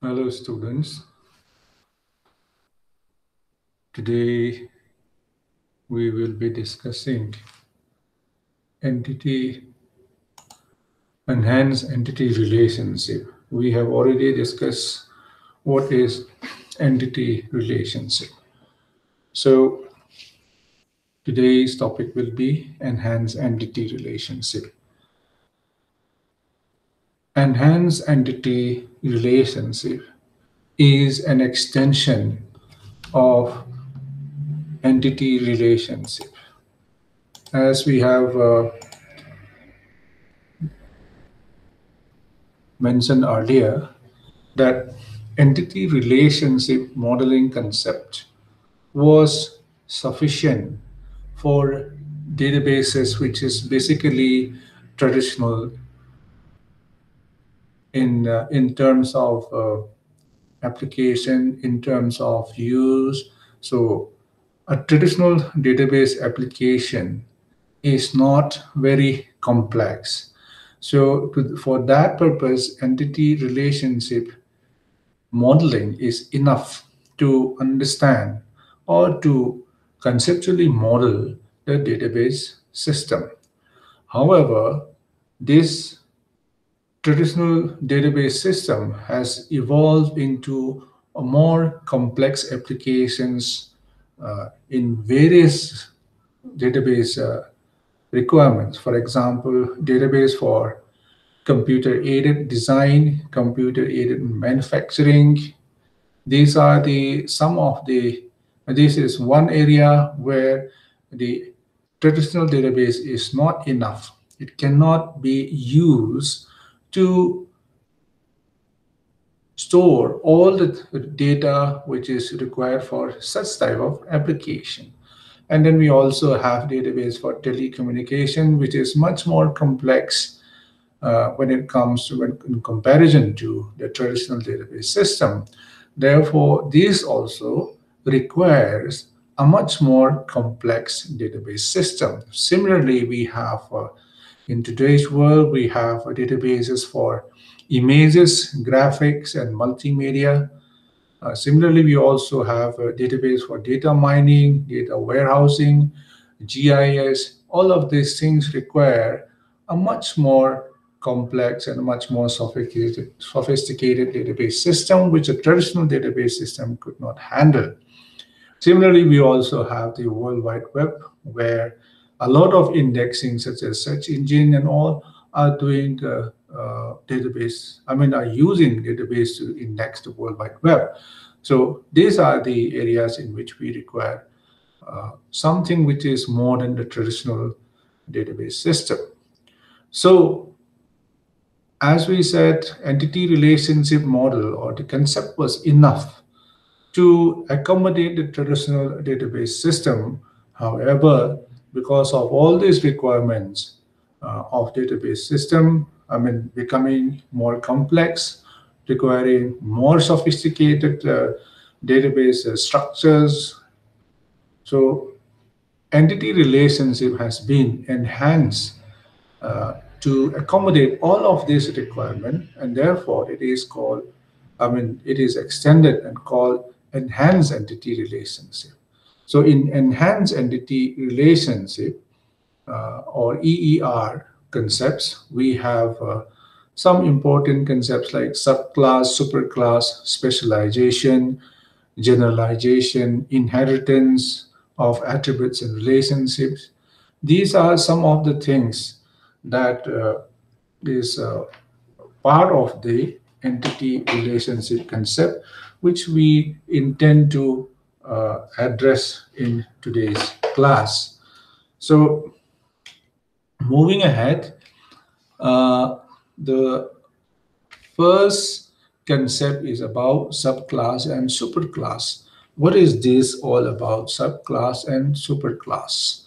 Hello students, today we will be discussing entity enhanced entity relationship. We have already discussed what is entity relationship. So today's topic will be enhanced entity relationship. Enhanced entity relationship is an extension of entity relationship. As we have mentioned earlier, that entity relationship modeling concept was sufficient for databases, which is basically traditional in terms of application, in terms of use. So a traditional database application is not very complex. So for that purpose, entity relationship modeling is enough to understand or to conceptually model the database system. However, this traditional database system has evolved into a more complex applications in various database requirements. For example, database for computer-aided design, computer-aided manufacturing. These are the some of the. This is one area where the traditional database is not enough. It cannot be used to store all the data which is required for such type of application. And then we also have database for telecommunication, which is much more complex when it comes to when, in comparison to the traditional database system. Therefore, this also requires a much more complex database system. Similarly, we have in today's world, we have databases for images, graphics, and multimedia. Similarly, we also have a database for data mining, data warehousing, GIS. All of these things require a much more complex and a much more sophisticated database system, which a traditional database system could not handle. Similarly, we also have the World Wide Web, where a lot of indexing, such as search engine and all, are doing database. I mean, are using database to index the World Wide Web. So these are the areas in which we require something which is more than the traditional database system. So as we said, entity relationship model or the concept was enough to accommodate the traditional database system. However, because of all these requirements of database system, I mean, becoming more complex, requiring more sophisticated database structures. So entity relationship has been enhanced to accommodate all of this requirement, and therefore it is called, I mean, it is extended and called enhanced entity relationship. So in enhanced entity relationship or EER concepts, we have some important concepts like subclass, superclass, specialization, generalization, inheritance of attributes and relationships. These are some of the things that is part of the entity relationship concept, which we intend to address in today's class. So, moving ahead, uh, the first concept is about subclass and superclass. What is this all about, subclass and superclass?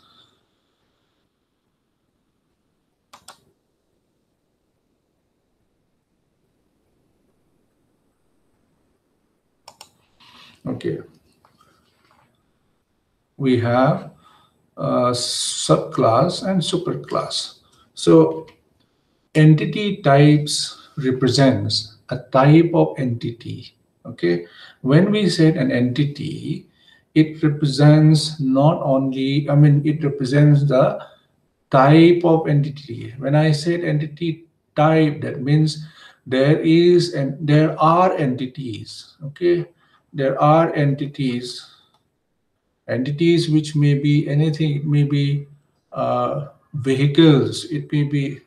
Okay, we have subclass and superclass. So entity types represents a type of entity. Okay, when we say an entity, it represents not only, I mean, it represents the type of entity. When I said entity type, that means there is and there are entities. Okay, there are entities which may be anything. It may be vehicles, it may be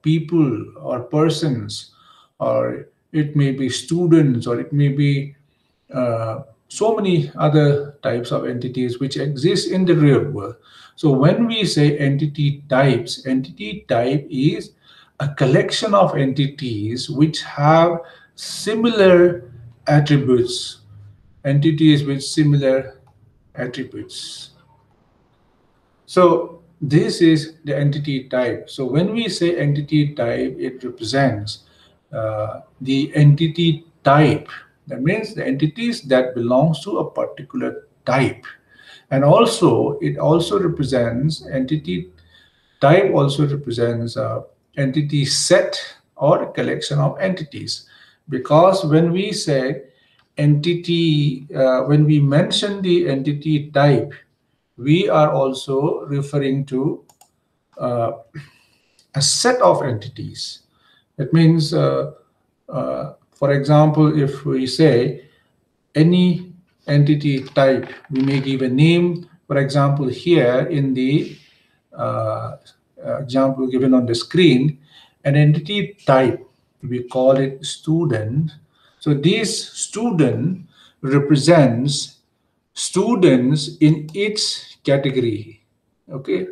people or persons, or it may be students, or it may be so many other types of entities which exist in the real world. So when we say entity types, entity type is a collection of entities which have similar attributes, entities with similar attributes. So this is the entity type. So when we say entity type, it represents the entity type. That means the entities that belongs to a particular type. And also, it also represents entity type also represents entity set or a collection of entities. Because when we say entity, when we mention the entity type, we are also referring to uh, a set of entities. It means, for example, if we say any entity type, we may give a name. For example, here in the uh, example given on the screen, an entity type, we call it student. So this student represents students in its category. Okay,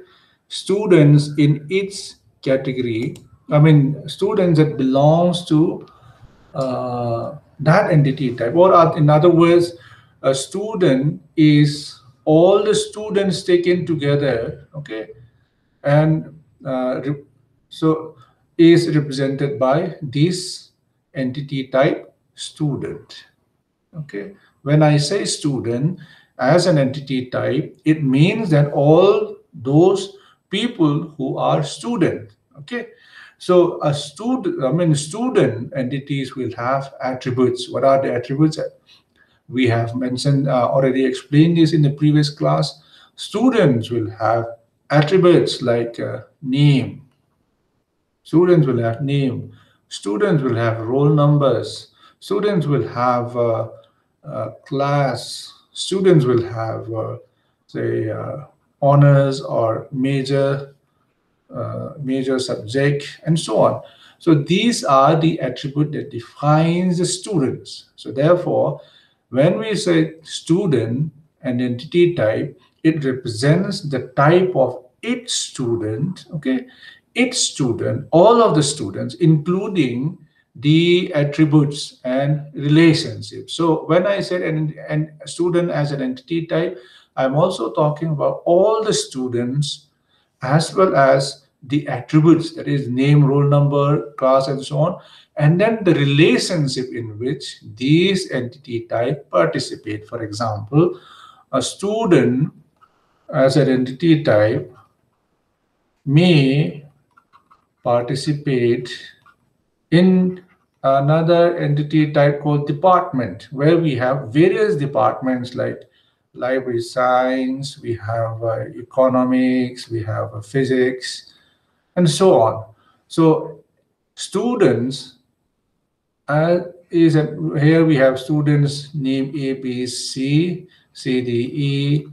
students in its category, I mean students that belongs to that entity type, or in other words, a student is all the students taken together. Okay, and so is represented by this entity type student. Okay, when I say student as an entity type, it means that all those people who are student. Okay, so a student, I mean student entities will have attributes. What are the attributes? We have mentioned, already explained this in the previous class. Students will have attributes like name. Students will have name. Students will have roll numbers. Students will have class. Students will have, say, honors or major subject, and so on. So these are the attribute that defines the students. So therefore, when we say student, an entity type, it represents the type of each student. Okay, each student, all of the students, including the attributes and relationships. So when I said an student as an entity type, I'm also talking about all the students as well as the attributes, that is name, roll number, class, and so on, and then the relationship in which these entity type participate. For example, a student as an entity type may participate in another entity type called department, where we have various departments like library science, we have economics, we have physics, and so on. So students here we have students name A, B, C, C, D, E,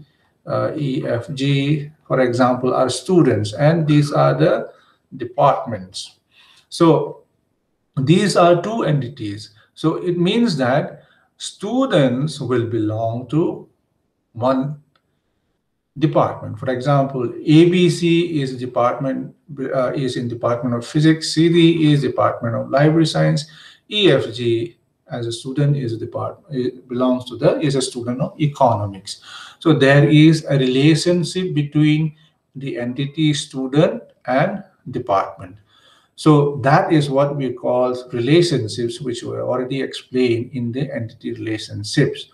E, F, G, for example, are students, and these are the departments. So these are two entities. So it means that students will belong to one department. For example, ABC is is in Department of Physics, CD is Department of Library Science, EFG as a student is a belongs to the is a student of economics. So there is a relationship between the entity student and department. So that is what we call relationships, which were already explained in the entity relationships.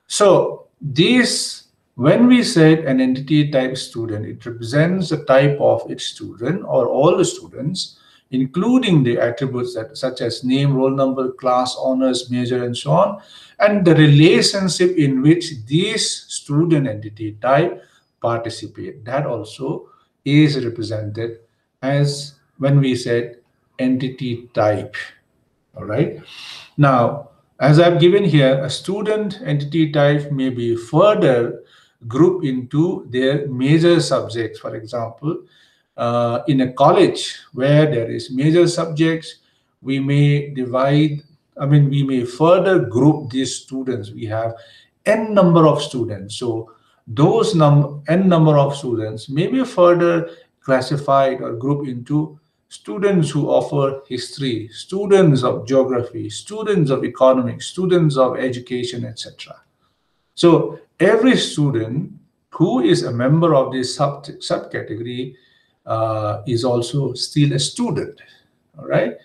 So this, when we said an entity type student, it represents the type of its student or all the students, including the attributes that such as name, roll number, class, honors, major, and so on, and the relationship in which these student entity type participate. That also is represented as when we said entity type. All right. Now, as I've given here, a student entity type may be further grouped into their major subjects. For example, in a college where there is major subjects, we may divide, we may further group these students. We have n number of students. So those n number of students may be further classified or grouped into students who offer history, students of geography, students of economics, students of education, etc. So every student who is a member of this subcategory is also still a student. All right.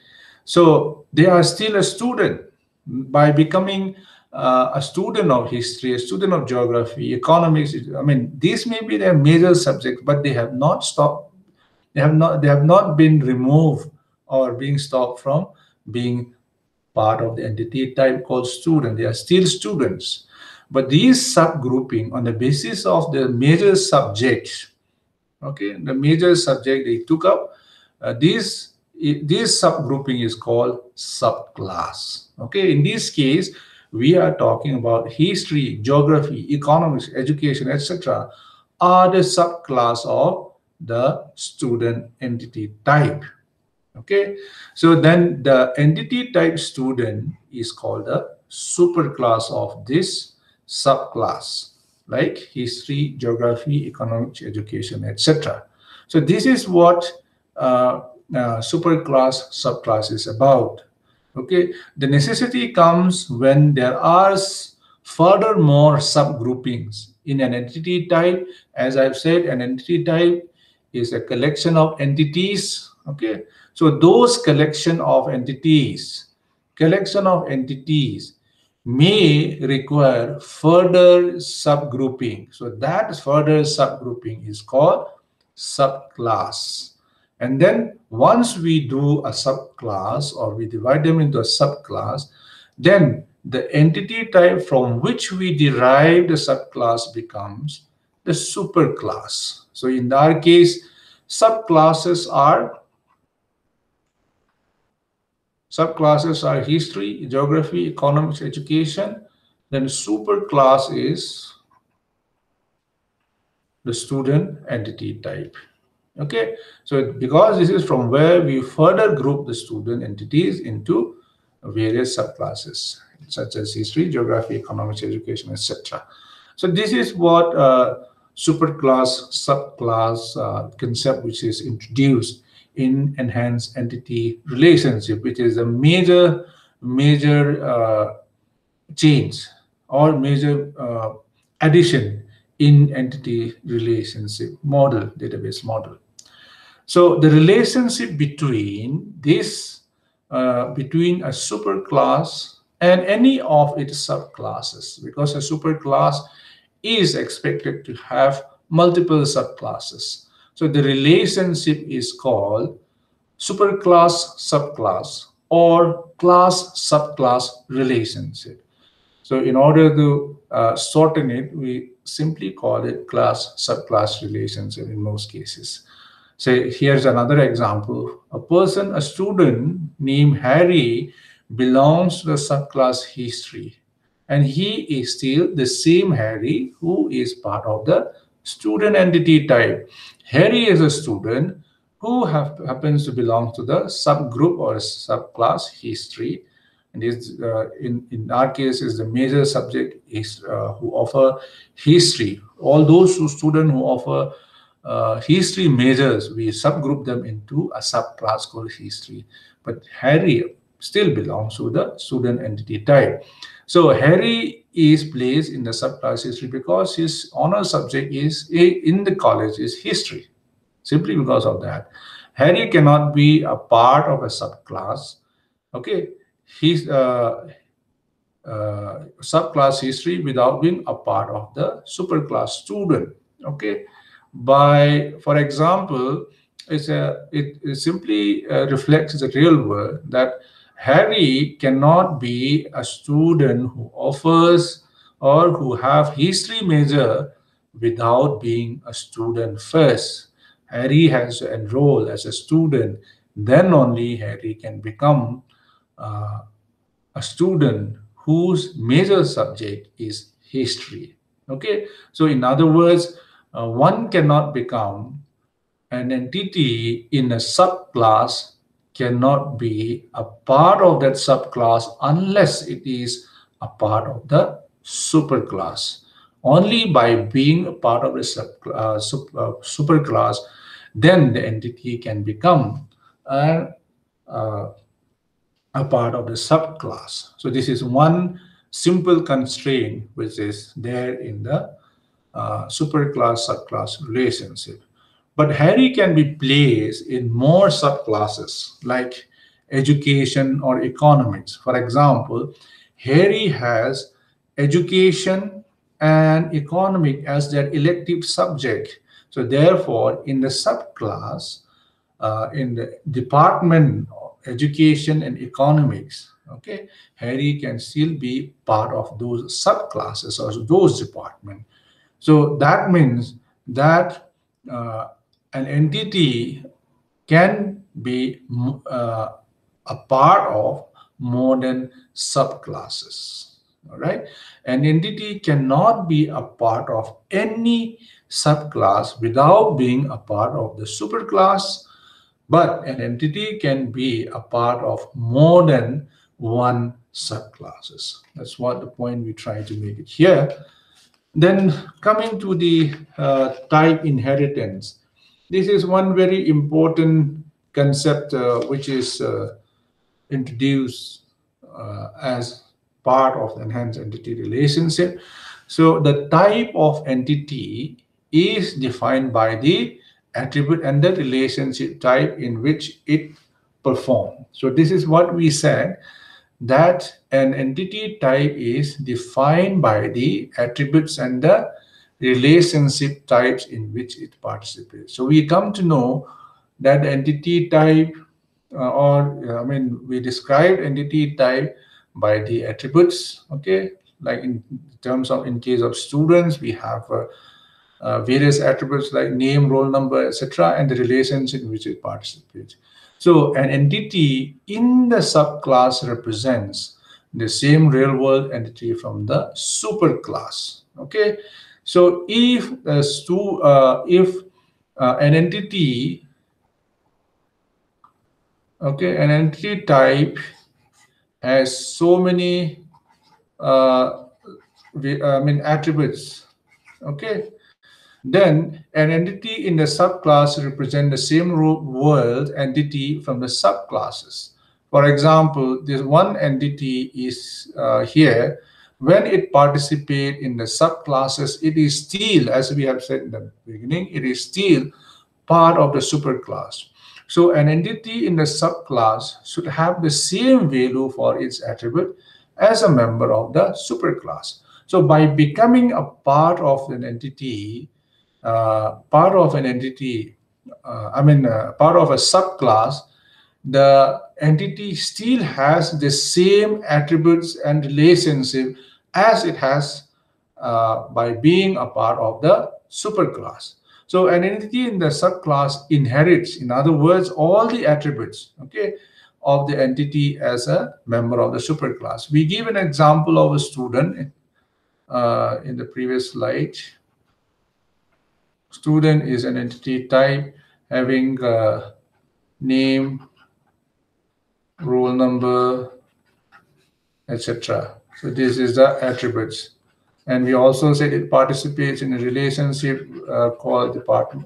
So they are still a student by becoming a student of history, a student of geography, economics. These may be their major subjects, but they have not stopped. They have not been removed or being stopped from being part of the entity type called student. They are still students. But these subgrouping on the basis of the major subjects, okay, the major subject they took up, this subgrouping is called subclass. Okay, in this case, we are talking about history, geography, economics, education, etc. are the subclass of the student entity type. Okay, so then the entity type student is called the superclass of this subclass, like history, geography, economics, education, etc. So this is what superclass subclass is about. Okay, the necessity comes when there are furthermore subgroupings in an entity type. As I've said, an entity type is a collection of entities. Okay, so those collection of entities may require further subgrouping. So that further subgrouping is called subclass. And then once we do a subclass or we divide them into a subclass, then the entity type from which we derive the subclass becomes the superclass. So in our case, subclasses are history, geography, economics, education. Then superclass is the student entity type. Okay, so because this is from where we further group the student entities into various subclasses, such as history, geography, economics, education, etc. So this is what superclass, subclass concept which is introduced in enhanced entity relationship, which is a major change or major addition in entity relationship model, database model. So the relationship between this, between a superclass and any of its subclasses, because a superclass is expected to have multiple subclasses. So the relationship is called superclass subclass or class subclass relationship. So in order to shorten it, we simply call it class subclass relationship in most cases. So here's another example. A student named Harry belongs to the subclass history, and he is still the same Harry who is part of the student entity type. Harry is a student who happens to belong to the subgroup or subclass history, and is in our case is the major subject is who offer history. All those students who offer history majors, we subgroup them into a subclass called history. But Harry still belongs to the student entity type. So Harry is placed in the subclass history because his honor subject is in the college is history. Simply because of that, Harry cannot be a part of a subclass. Okay, he's subclass history without being a part of the superclass student. Okay, for example, it simply reflects the real world that Harry cannot be a student who offers or who have history major without being a student first. Harry has to enroll as a student, then only Harry can become uh, a student whose major subject is history. Okay, so in other words, one cannot become an entity in a subclass cannot be a part of that subclass unless it is a part of the superclass. Only by being a part of the superclass, then the entity can become a, uh, a part of the subclass. So this is one simple constraint which is there in the superclass subclass relationship. But Harry can be placed in more subclasses like education or economics. For example, Harry has education and economic as their elective subject. So therefore, in the subclass, in the department of education and economics, okay, Harry can still be part of those subclasses or those departments. So that means that uh, an entity can be a part of more than subclasses. All right. An entity cannot be a part of any subclass without being a part of the superclass, but an entity can be a part of more than one subclasses. That's what the point we try to make it here. Then coming to the type inheritance, this is one very important concept which is introduced as part of the enhanced entity relationship. So the type of entity is defined by the attribute and the relationship type in which it performs. So this is what we said, that an entity type is defined by the attributes and the relationship types in which it participates. So we come to know that entity type, or I mean, we describe entity type by the attributes. Okay, like in terms of in case of students, we have various attributes like name, roll number, etc., and the relationship in which it participates. So an entity in the subclass represents the same real-world entity from the superclass. Okay, so if an entity, okay, an entity type has so many, I mean, attributes. Okay, then an entity in the subclass represent the same world entity from the subclasses. For example, this one entity is here. When it participates in the subclasses, it is still, as we have said in the beginning, it is still part of the superclass. So an entity in the subclass should have the same value for its attribute as a member of the superclass. So by becoming a part of an entity, part of a subclass, the entity still has the same attributes and relationship as it has by being a part of the superclass. So an entity in the subclass inherits, in other words, all the attributes, okay, of the entity as a member of the superclass. We give an example of a student in the previous slide. Student is an entity type having name, roll number, etc. So this is the attributes. And we also said it participates in a relationship called department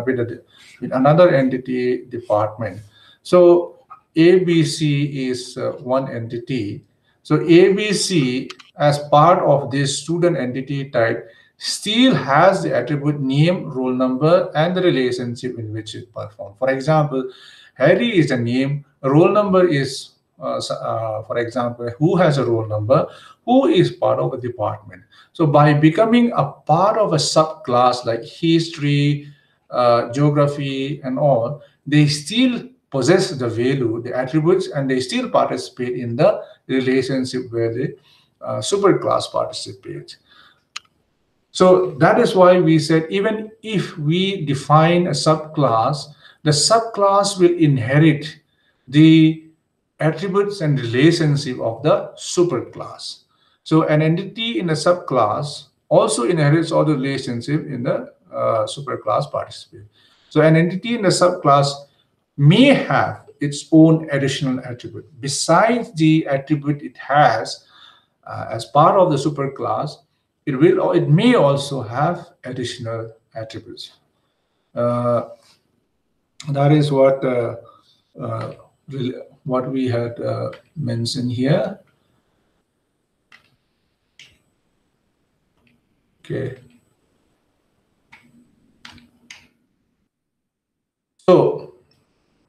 with another entity department. So ABC is one entity. So ABC as part of this student entity type still has the attribute name, roll number, and the relationship in which it performs. For example, Harry is a name, roll number is, for example, who has a roll number, who is part of a department. So by becoming a part of a subclass like history, geography, and all, they still possess the value, the attributes, and they still participate in the relationship where the superclass participates. So that is why we said even if we define a subclass, the subclass will inherit the attributes and relationship of the superclass. So an entity in a subclass also inherits all the relationship in the superclass participant. So an entity in a subclass may have its own additional attribute. Besides the attribute it has as part of the superclass, it may also have additional attributes. Uh, that is uh, what we had mentioned here. Okay. So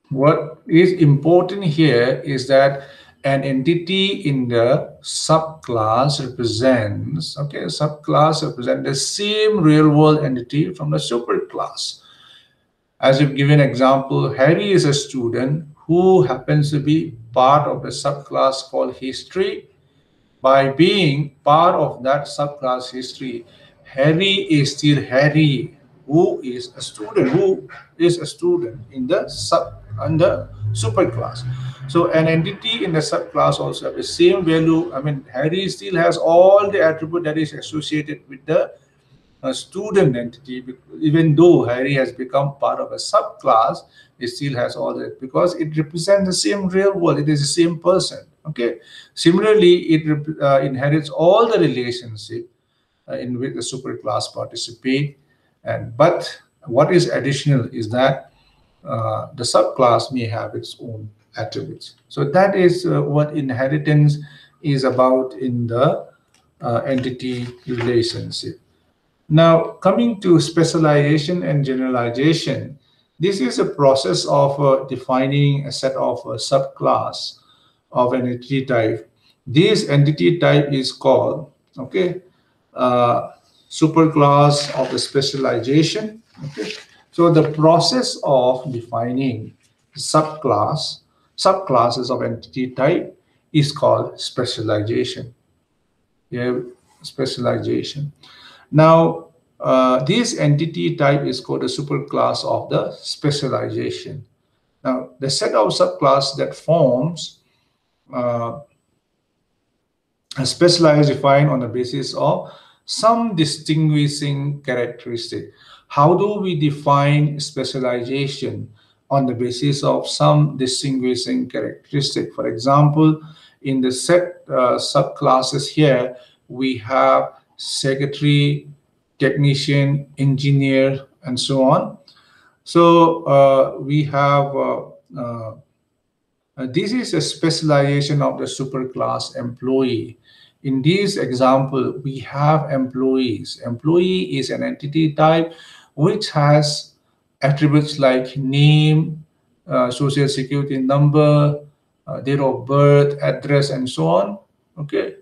what is important here is that an entity in the subclass represents, okay, subclass represents the same real world entity from the superclass. As you've given example, Harry is a student who happens to be part of the subclass called history. By being part of that subclass history, Harry is still Harry, who is a student in the superclass. So an entity in the subclass also have the same value. I mean, Harry still has all the attribute that is associated with the student entity. Even though Harry has become part of a subclass, it still has all that because it represents the same real world. It is the same person. Okay. Similarly, it inherits all the relationship in which the superclass participate. But what is additional is that the subclass may have its own attributes. So that is what inheritance is about in the entity relationship. Now, coming to specialization and generalization, this is a process of defining a set of subclass of an entity type. This entity type is called, okay, uh, superclass of the specialization. Okay, so the process of defining subclasses of entity type is called specialization. Yeah, specialization. Now, this entity type is called a superclass of the specialization. Now, the set of subclass that forms uh, a specialized defined on the basis of some distinguishing characteristic. How do we define specialization on the basis of some distinguishing characteristic? For example, in the set subclasses here, we have secretary, technician, engineer, and so on. So we have this is a specialization of the superclass employee. In this example, we have employees. Employee is an entity type which has attributes like name, social security number, date of birth, address, and so on. Okay.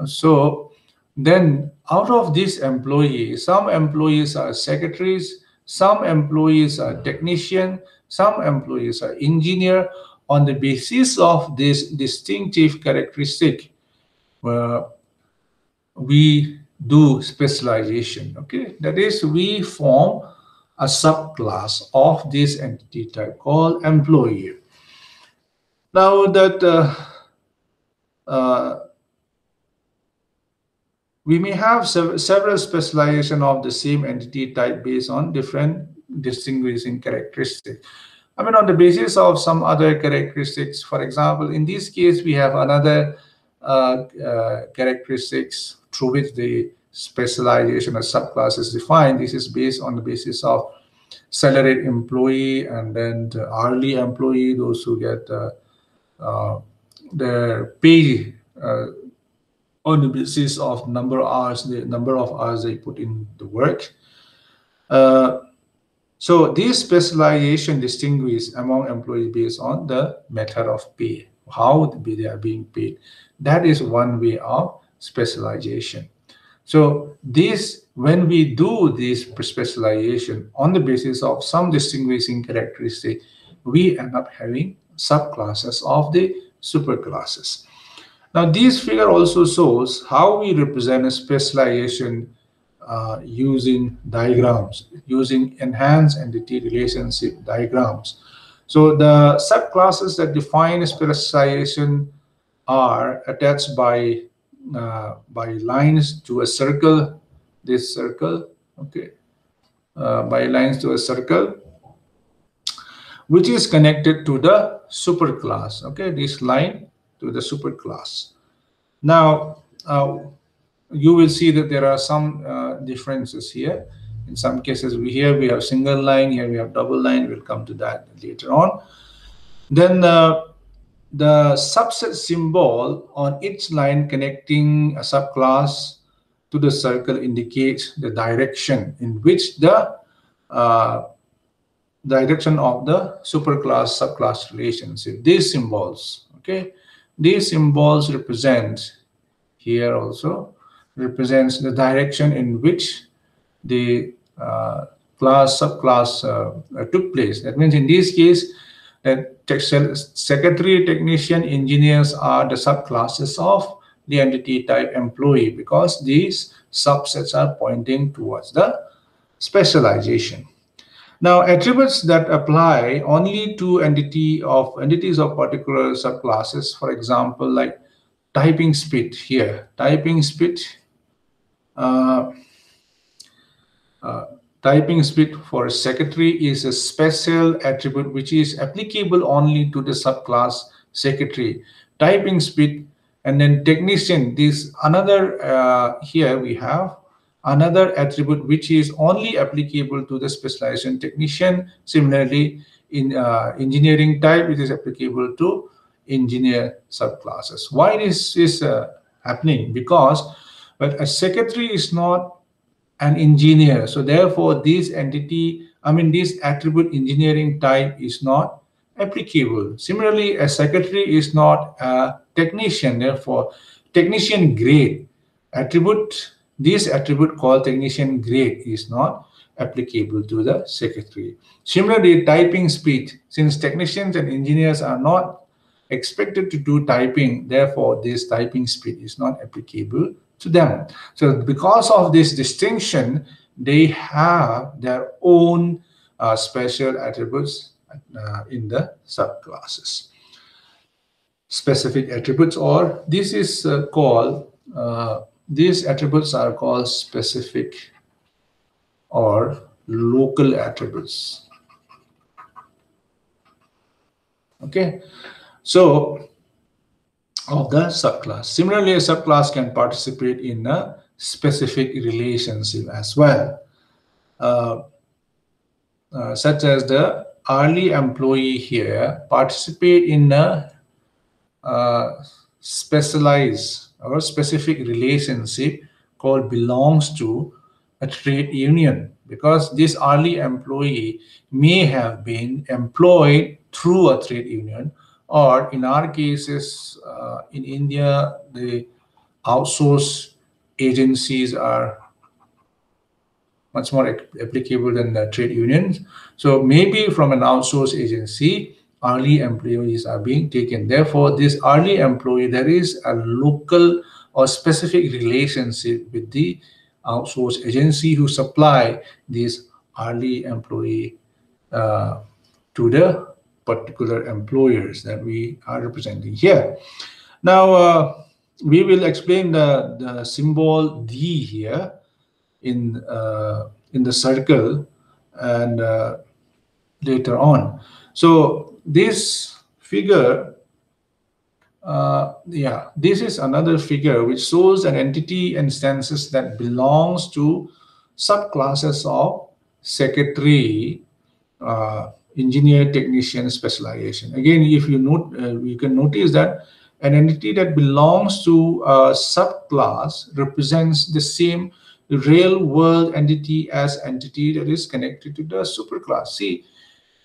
So then out of these employees, some employees are secretaries, some employees are technician, some employees are engineer. On the basis of this distinctive characteristic, we do specialization. Okay, that is, we form a subclass of this entity type called employee. Now that we may have several specialization of the same entity type based on different distinguishing characteristics. I mean, on the basis of some other characteristics, for example, in this case, we have another characteristics through which the specialization of subclass is defined. This is based on the basis of salaried employee and then the hourly employee, those who get their pay on the basis of number of hours, the number of hours they put in the work. So this specialization distinguishes among employees based on the method of pay, how they are being paid. That is one way of specialization. So this, when we do this specialization on the basis of some distinguishing characteristic, we end up having subclasses of the superclasses. Now, this figure also shows how we represent a specialization using diagrams, using enhanced entity relationship diagrams. So the subclasses that define specialization are attached by lines to a circle, this circle, okay, by lines to a circle, which is connected to the superclass, okay, this line to the superclass. Now, you will see that there are some differences here. In some cases, we have single line, here we have double line. We'll come to that later on. Then the subset symbol on each line connecting a subclass to the circle indicates the direction in which the uh, direction of the superclass subclass relationship. These symbols, okay, these symbols represent, here also represents the direction in which the class subclass took place. That means in this case, that secretary, technician, engineers are the subclasses of the entity type employee, because these subsets are pointing towards the specialization. Now, attributes that apply only to entities of particular subclasses, for example, like typing speed here. Typing speed, uh, typing speed for secretary is a special attribute which is applicable only to the subclass secretary. Typing speed, and then technician, this another, here we have another attribute which is only applicable to the specialization technician. Similarly, in engineering type, it is applicable to engineer subclasses. Why this is happening? Because but a secretary is not an engineer. So therefore, this entity, I mean, this attribute engineering type is not applicable. Similarly, a secretary is not a technician. Therefore, technician grade attribute, this attribute called technician grade is not applicable to the secretary. Similarly, typing speed, since technicians and engineers are not expected to do typing, therefore this typing speed is not applicable to them. So because of this distinction, they have their own special attributes in the subclasses. Specific attributes, or this is called, these attributes are called specific or local attributes. Okay, so of the subclass. Similarly, a subclass can participate in a specific relationship as well, such as the hourly employee here participate in a specialized or specific relationship called belongs to a trade union, because this hourly employee may have been employed through a trade union, or in our cases in India, the outsource agencies are much more applicable than the trade unions. So maybe from an outsource agency, hourly employees are being taken. Therefore, this hourly employee, there is a local or specific relationship with the outsource agency who supply this hourly employee to the particular employers that we are representing here. Now, we will explain the symbol D here in the circle, and later on. So this figure, yeah, this is another figure which shows an entity instances that belongs to subclasses of secretary, engineer, technician, specialization. Again, if you note, you can notice that an entity that belongs to a subclass represents the same real world entity as entity that is connected to the superclass. See,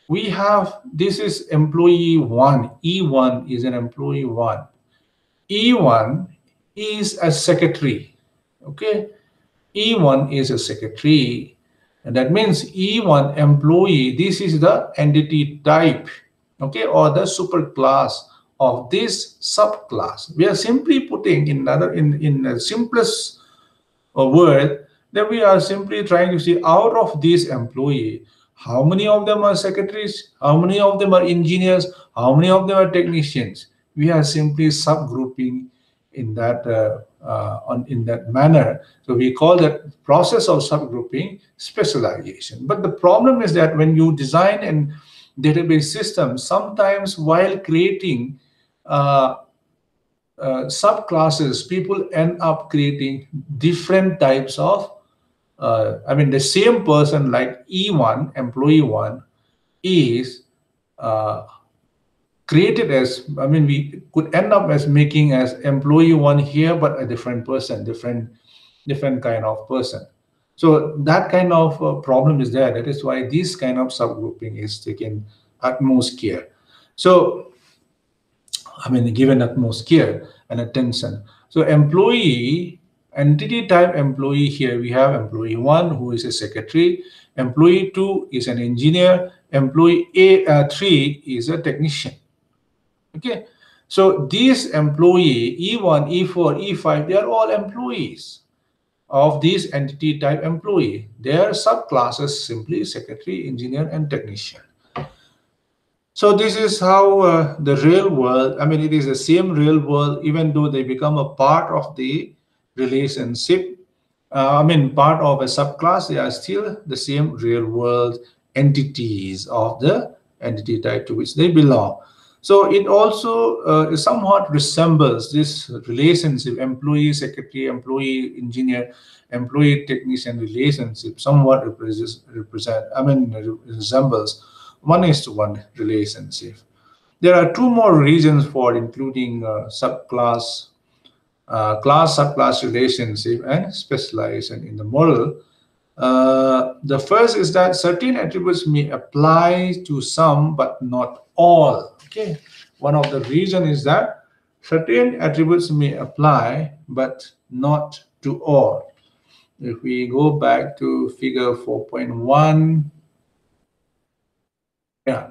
we have, this is employee 1. E1 is an employee 1. E1 is a secretary. Okay. E1 is a secretary, and that means E1 employee, this is the entity type, okay, or the superclass of this subclass. We are simply putting in another in the simplest word that we are simply trying to see out of these employee, how many of them are secretaries, how many of them are engineers, how many of them are technicians. We are simply subgrouping in that in that manner. So we call that process of subgrouping specialization. But the problem is that when you design a database system, sometimes while creating uh, subclasses, people end up creating different types of, I mean, the same person like E1, employee one, is uh, created as, I mean, we could end up as making as employee one here, but a different person, different kind of person. So that kind of problem is there. That is why this kind of subgrouping is taken utmost care. So I mean, given utmost care and attention. So employee, entity type employee, here we have employee one, who is a secretary, employee two is an engineer, employee three is a technician. Okay. So these employee, E1, E4, E5, they are all employees of this entity type employee. Their subclasses simply secretary, engineer, and technician. So this is how the real world, I mean, it is the same real world, even though they become a part of the relationship. I mean, part of a subclass, they are still the same real world entities of the entity type to which they belong. So it also somewhat resembles this relationship, employee, secretary, employee, engineer, employee, technician relationship, somewhat resembles one-is-to-one relationship. There are two more reasons for including subclass, class-subclass relationship and specialization in the model. The first is that certain attributes may apply to some but not all. Okay, one of the reasons is that certain attributes may apply but not to all. If we go back to figure 4.1, yeah,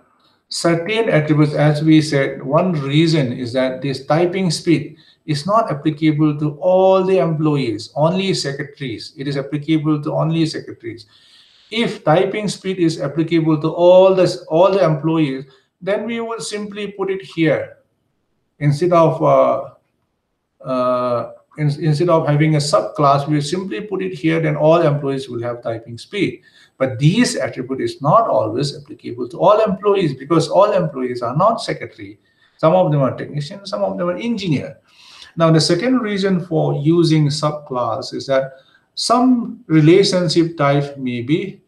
certain attributes, as we said, one reason is that this typing speed is not applicable to all the employees, only secretaries. It is applicable to only secretaries. If typing speed is applicable to all the employees, then we will simply put it here instead of instead of having a subclass, we simply put it here, then all employees will have typing speed. But this attribute is not always applicable to all employees because all employees are not secretary. Some of them are technicians, some of them are engineer. Now, the second reason for using subclass is that some relationship type may be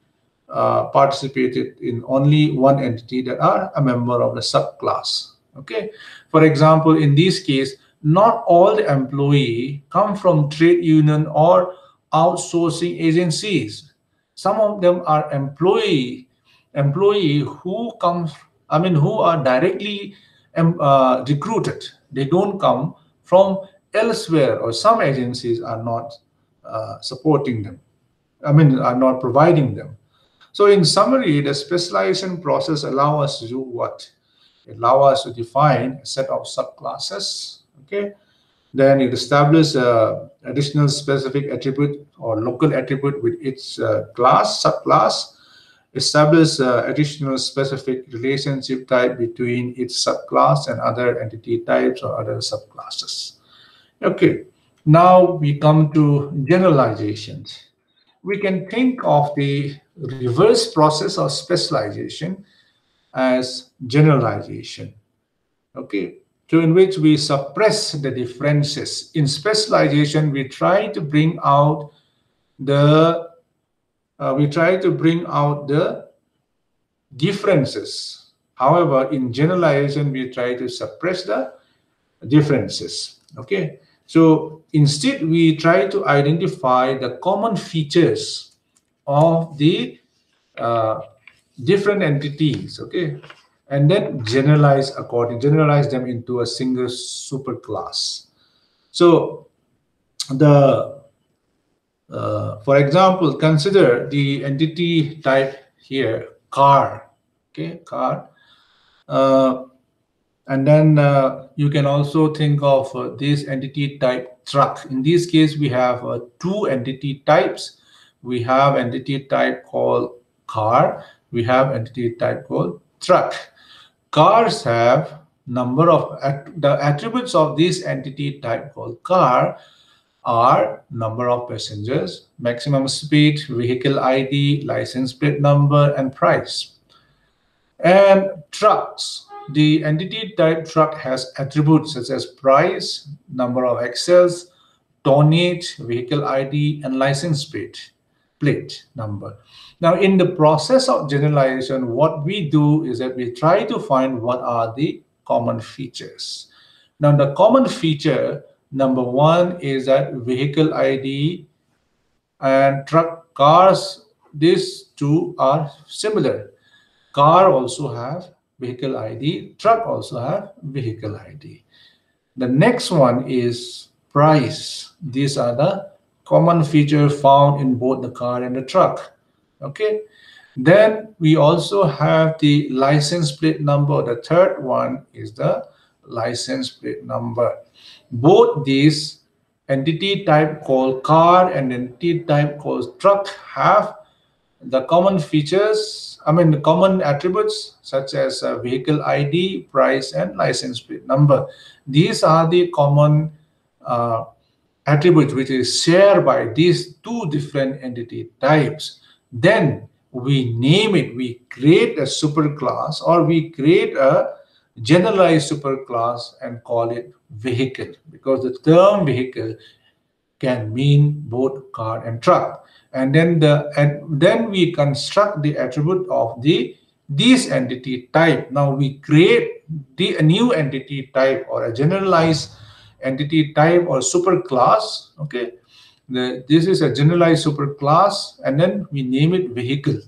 participated in only one entity that are a member of the subclass. Okay. For example, in this case, not all the employee come from trade union or outsourcing agencies. Some of them are employee who comes, I mean, who are directly recruited. They don't come from elsewhere, or some agencies are not supporting them. I mean, are not providing them. So in summary, the specialization process allow us to do what? It allow us to define a set of subclasses, okay? Then it establishes additional specific attribute or local attribute with its class, subclass, establish additional specific relationship type between its subclass and other entity types or other subclasses. Okay, now we come to generalizations. We can think of the reverse process of specialization as generalization. Okay, so in which we suppress the differences. In specialization, we try to bring out the differences. However, in generalization, we try to suppress the differences. Okay, so instead we try to identify the common features of the uh, different entities. Okay, and then generalize them into a single superclass. So the For example, consider the entity type here, car. Okay, car. Uh, and then you can also think of this entity type truck. In this case, we have two entity types. We have entity type called car. We have entity type called truck. Cars have number of the attributes of this entity type called car are number of passengers, maximum speed, vehicle ID, license plate number, and price. And trucks, the entity type truck has attributes such as price, number of axles, tonnage, vehicle ID, and license plate number. Now, in the process of generalization, what we do is that we try to find what are the common features. Now, the common feature number one is that vehicle ID and truck cars, these two are similar. Car also have vehicle ID, truck also have vehicle ID. The next one is price. These are the common features found in both the car and the truck. Okay. Then we also have the license plate number. The third one is the license plate number. Both these entity type called car and entity type called truck have the common features, the common attributes such as vehicle ID, price, and license plate number. These are the common uh, attributes which is shared by these two different entity types. Then we name it, we create a superclass or we create a generalized superclass and call it vehicle, because the term vehicle can mean both car and truck. And then we construct the attribute of this entity type. Now we create a new entity type or a generalized entity type or superclass. Okay, this is a generalized superclass, and then we name it vehicle.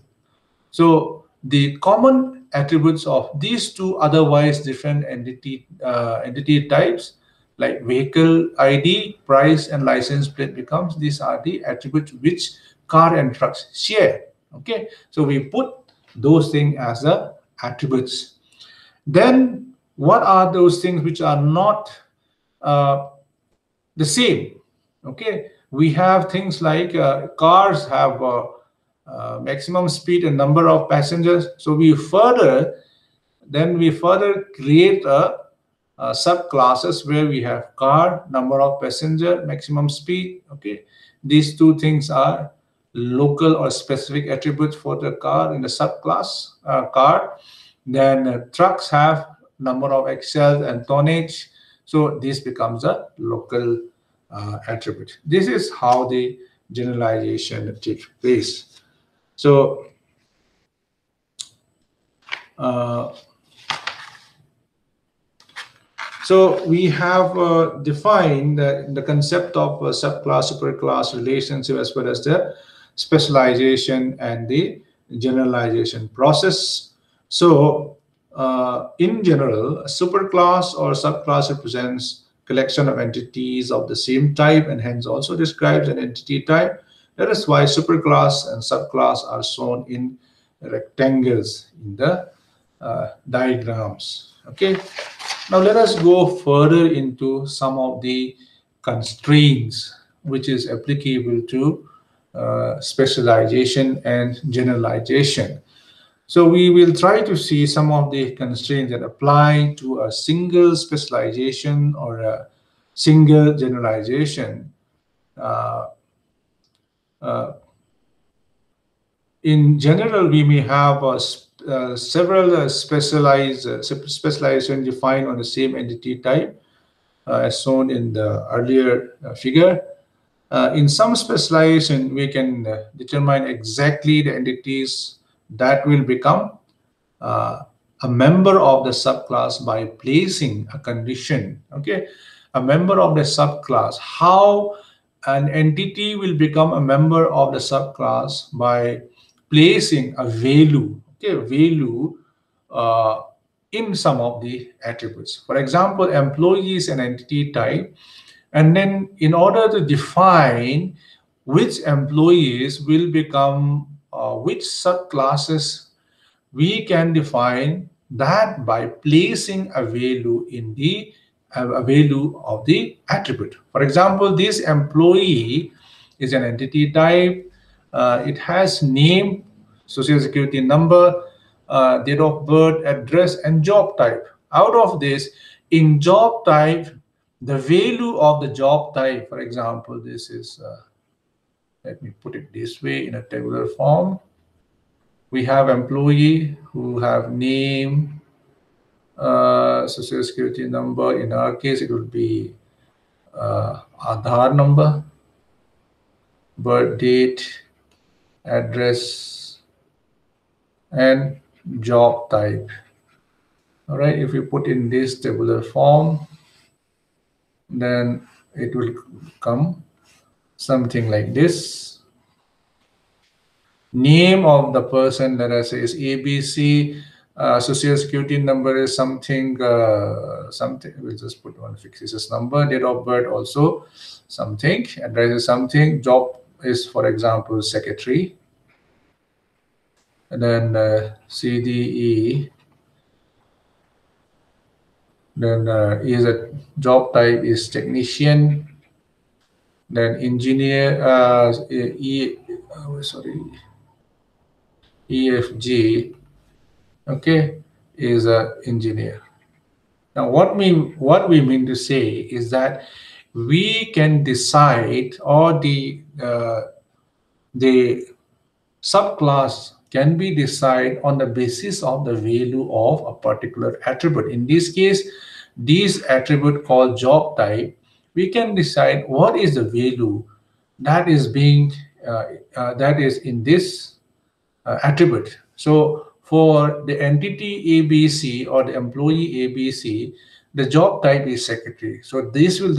So the common attributes of these two otherwise different entity types like vehicle ID, price, and license plate becomes, these are the attributes which car and trucks share. Okay, so we put those things as the attributes. Then what are those things which are not the same? Okay, we have things like cars have maximum speed and number of passengers. So we further create a subclasses where we have car, number of passenger, maximum speed. Okay, these two things are local or specific attributes for the car in the subclass car. Then trucks have number of axles and tonnage. So this becomes a local attribute. This is how the generalization takes place. So so we have defined the concept of subclass, superclass relationship, as well as the specialization and the generalization process. So in general, a superclass or subclass represents collection of entities of the same type and hence also describes an entity type. That is why superclass and subclass are shown in rectangles in the diagrams. Okay, now let us go further into some of the constraints which is applicable to specialization and generalization. So we will try to see some of the constraints that apply to a single specialization or a single generalization. In general, we may have several specialization defined on the same entity type, as shown in the earlier figure. In some specialization, we can determine exactly the entities that will become a member of the subclass by placing a condition. Okay, a member of the subclass. How an entity will become a member of the subclass by placing a value. Okay, value in some of the attributes. For example, employee is an entity type, and then in order to define which employees will become which subclasses, we can define that by placing a value in the a value of the attribute. For example, this employee is an entity type. It has name, social security number, date of birth, address, and job type. Out of this, in job type, the value of the job type, for example, this is, let me put it this way in a tabular form. We have employee who have name, social security number. In our case, it would be Aadhaar number, birth date, address, and job type. All right, if we put in this tabular form, then it will come something like this. Name of the person, let us say, is ABC. Social security number is something, something. We'll just put one fictitious number. Date of birth also something. Address is something. Job is, for example, secretary. And then CDE. Then is a job type is technician. Then engineer. EFG, okay, is an engineer. Now, what we mean to say is that we can decide, or the subclass can be decided on the basis of the value of a particular attribute. In this case, this attribute called job type, we can decide what is the value that is being that is in this attribute. So for the entity ABC or the employee ABC, the job type is secretary. So this will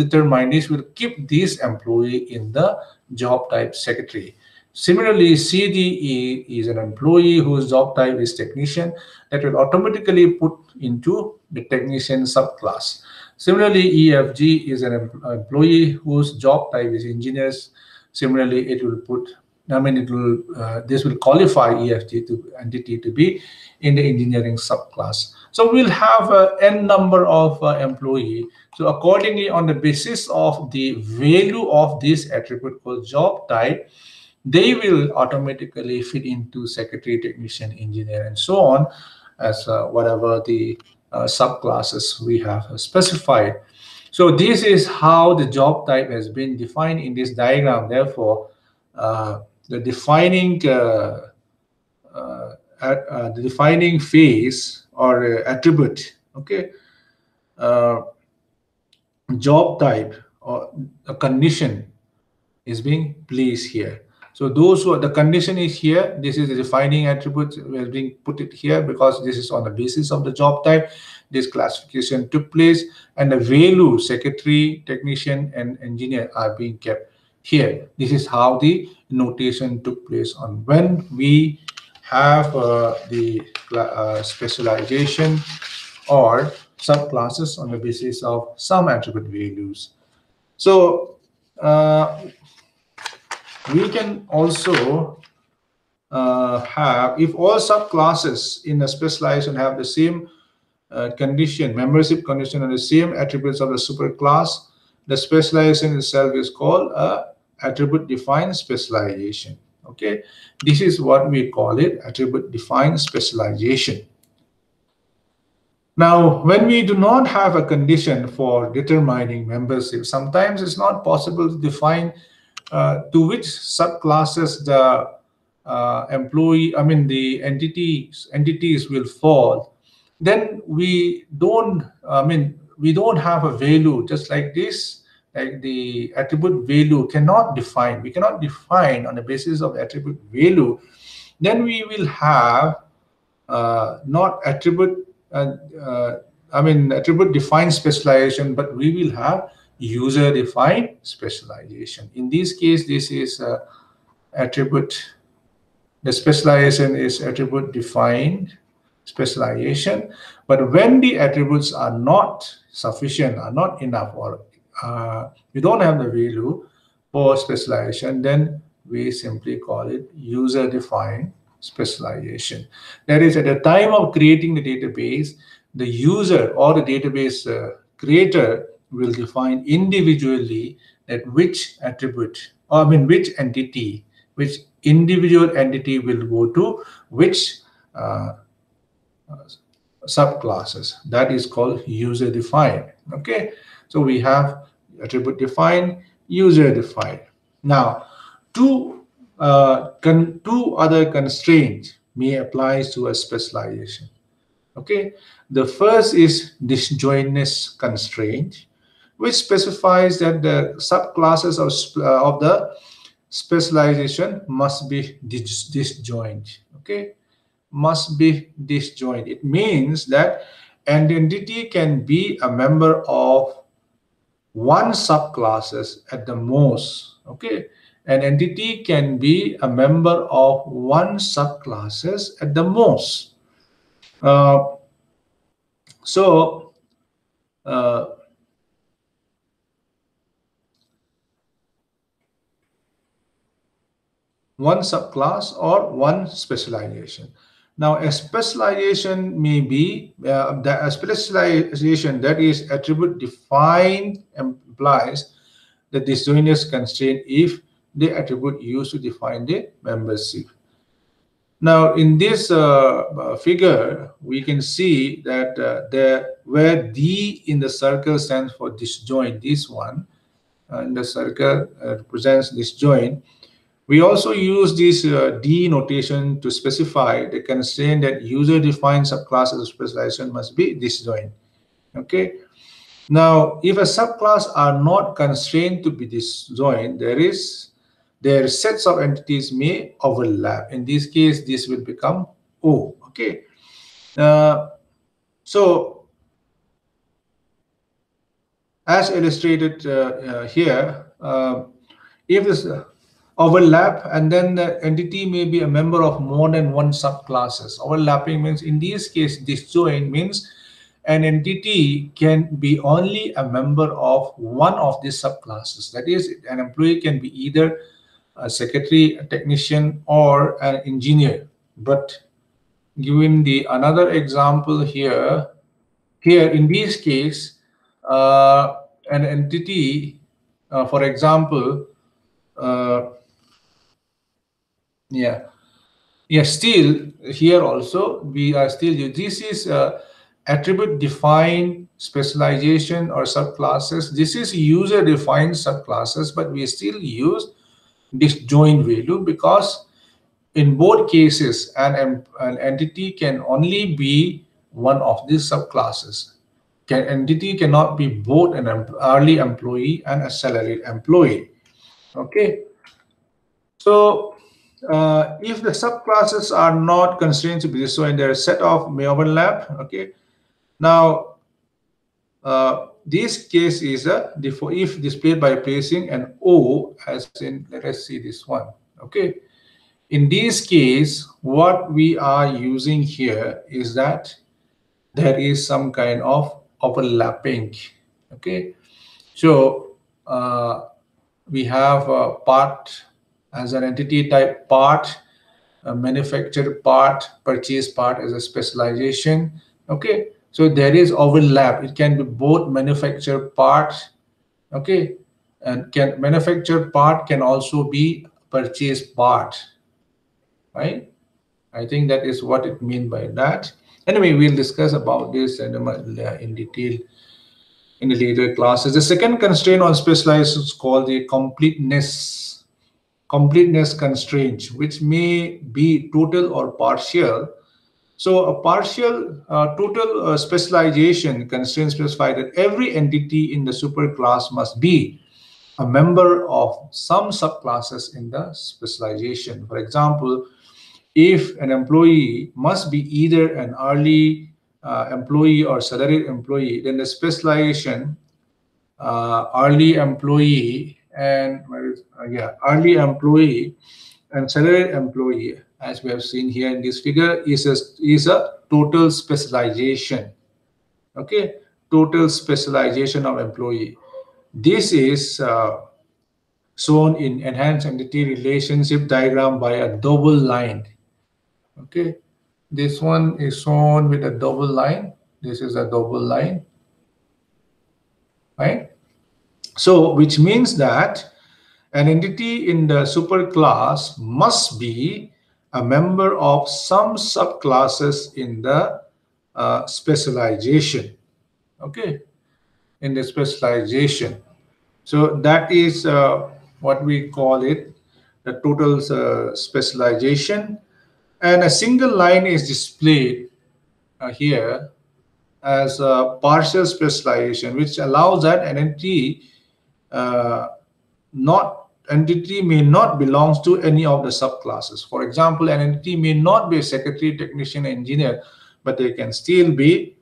keep this employee in the job type secretary. Similarly, CDE is an employee whose job type is technician, that will automatically put into the technician subclass. Similarly, EFG is an employee whose job type is engineers. Similarly, it will put, this will qualify EFG entity to be in the engineering subclass. So we'll have n number of employee. So accordingly, on the basis of the value of this attribute called job type, they will automatically fit into secretary, technician, engineer, and so on, as whatever the subclasses we have specified. So this is how the job type has been defined in this diagram. Therefore, the defining phase or attribute, okay, job type or a condition is being placed here. So those who are, the condition is here, this is the defining attribute has being put it here because this is on the basis of the job type. This classification took place, and the value secretary, technician, and engineer are being kept here. This is how the notation took place on when we have the specialization or subclasses on the basis of some attribute values. So we can also have, if all subclasses in a specialization have the same condition, membership condition, and the same attributes of the superclass, the specialization itself is called a attribute defined specialization. Okay, this is what we call it, attribute defined specialization. Now, when we do not have a condition for determining membership, sometimes it's not possible to define to which subclasses the the entities will fall. Then we don't, we don't have a value just like this, like the attribute value cannot define. We cannot define on the basis of attribute value. Then we will have not attribute, attribute defined specialization, but we will have user defined specialization. In this case, this is attribute, the specialization is attribute defined specialization. But when the attributes are not sufficient, are not enough, or we don't have the value, for specialization, then we simply call it user-defined specialization. That is, at the time of creating the database, the user or the database creator will define individually that which attribute, or I mean, which entity, which individual entity will go to which uh, subclasses. That is called user defined. Okay, so we have attribute defined, user defined. Now, two other constraints may apply to a specialization. Okay, the first is disjointness constraint, which specifies that the subclasses of the specialization must be disjoint. Okay, must be disjoint. It means that an entity can be a member of one subclasses at the most. Okay, an entity can be a member of one subclasses at the most. Uh, so uh, one subclass or one specialization. Now, a specialization may be a specialization that is attribute defined implies the disjointness constraint if the attribute used to define the membership. Now, in this figure, we can see that where D in the circle stands for disjoint, this one, and the circle represents disjoint. We also use this D notation to specify the constraint that user-defined subclasses of specialization must be disjoint. Okay. Now, if a subclass are not constrained to be disjoint, their sets of entities may overlap. In this case, this will become O. Okay. So, as illustrated here, if this overlap and then the entity may be a member of more than one subclasses. Overlapping means in this case, disjoint means an entity can be only a member of one of these subclasses. That is, an employee can be either a secretary, a technician, or an engineer. But given the another example here in this case, an entity, for example, yeah, still here also we are still this is attribute defined specialization or subclasses. This is user defined subclasses, but we still use disjoint value because in both cases an entity can only be one of these subclasses. Entity cannot be both an hourly employee and a salaried employee. Okay, so if the subclasses are not constrained to be this, so in their set of may overlap. Okay, now this case is a if displayed by placing an O as in, let us see this one. Okay, in this case, what we are using here is that there is some kind of overlapping. Okay, so we have a part as an entity type part, a manufactured part, purchase part as a specialization. Okay, so there is overlap. It can be both manufactured part. Okay, and manufactured part can also be purchase part, right? I think that is what it means by that. Anyway, we'll discuss about this in detail in the later classes. The second constraint on specialization is called the completeness constraint, which may be total or partial. So a partial total specialization constraint specifies that every entity in the superclass must be a member of some subclasses in the specialization. For example, if an employee must be either an hourly employee or salaried employee, then the specialization hourly employee and hourly employee and salaried employee, as we have seen here in this figure, is a total specialization. Okay, total specialization of employee. This is shown in enhanced entity relationship diagram by a double line. Okay, this one is shown with a double line. This is a double line, right? So which means that an entity in the superclass must be a member of some subclasses in the specialization. Okay, in the specialization. So that is what we call it, the total specialization. And a single line is displayed here as a partial specialization, which allows that an entity uh, not entity may not belongs to any of the subclasses. For example, an entity may not be a secretary, technician, engineer, but they can still be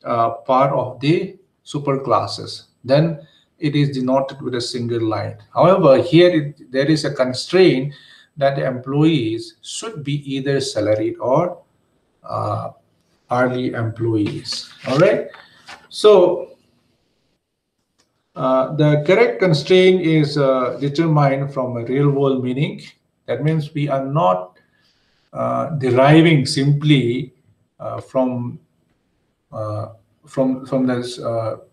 part of the superclasses. Then it is denoted with a single line. However, here there is a constraint that the employees should be either salaried or uh, hourly employees. All right. So the correct constraint is determined from a real world meaning. That means we are not deriving simply from this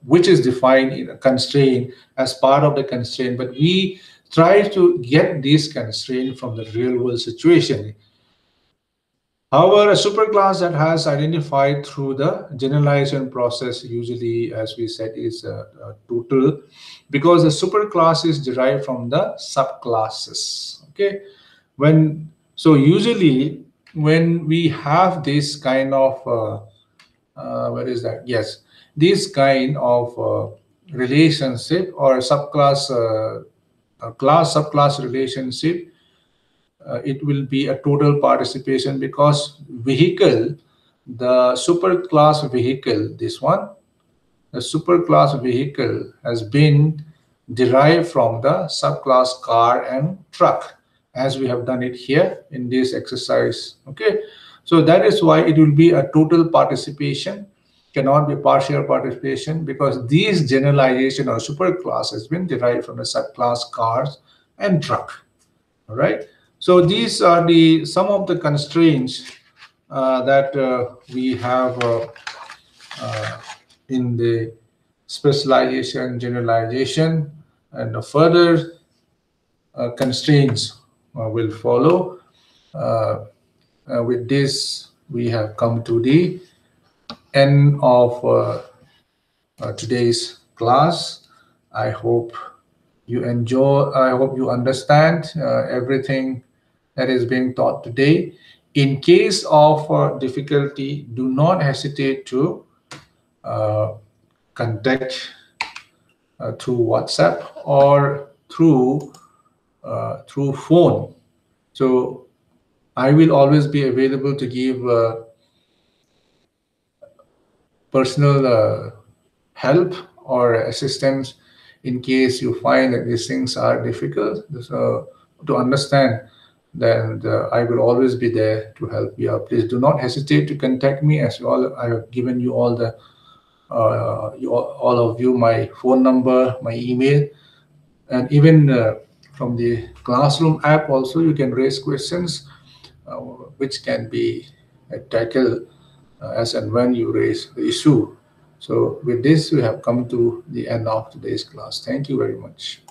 which is defined in a constraint as part of the constraint, but we try to get this constraint from the real world situation. However, a superclass that has identified through the generalization process, usually, as we said, is a total, because the superclass is derived from the subclasses. Okay, usually when we have this kind of where is that? Yes, this kind of relationship or subclass, class subclass relationship, it will be a total participation, because vehicle, the superclass vehicle, this one, the superclass vehicle has been derived from the subclass car and truck, as we have done it here in this exercise. Okay, so that is why it will be a total participation, cannot be partial participation, because these generalization or superclass has been derived from the subclass cars and truck. All right. So these are the some of the constraints that we have in the specialization, generalization, and the further constraints will follow. With this, we have come to the end of today's class. I hope you enjoy, I hope you understand everything that is being taught today. In case of difficulty, do not hesitate to contact through WhatsApp or through phone. So I will always be available to give personal help or assistance in case you find that these things are difficult. So to understand, then I will always be there to help you out. Please do not hesitate to contact me. As all, I have given you all the all of you my phone number, my email, and even from the classroom app also you can raise questions which can be tackled as and when you raise the issue. So with this, we have come to the end of today's class. Thank you very much.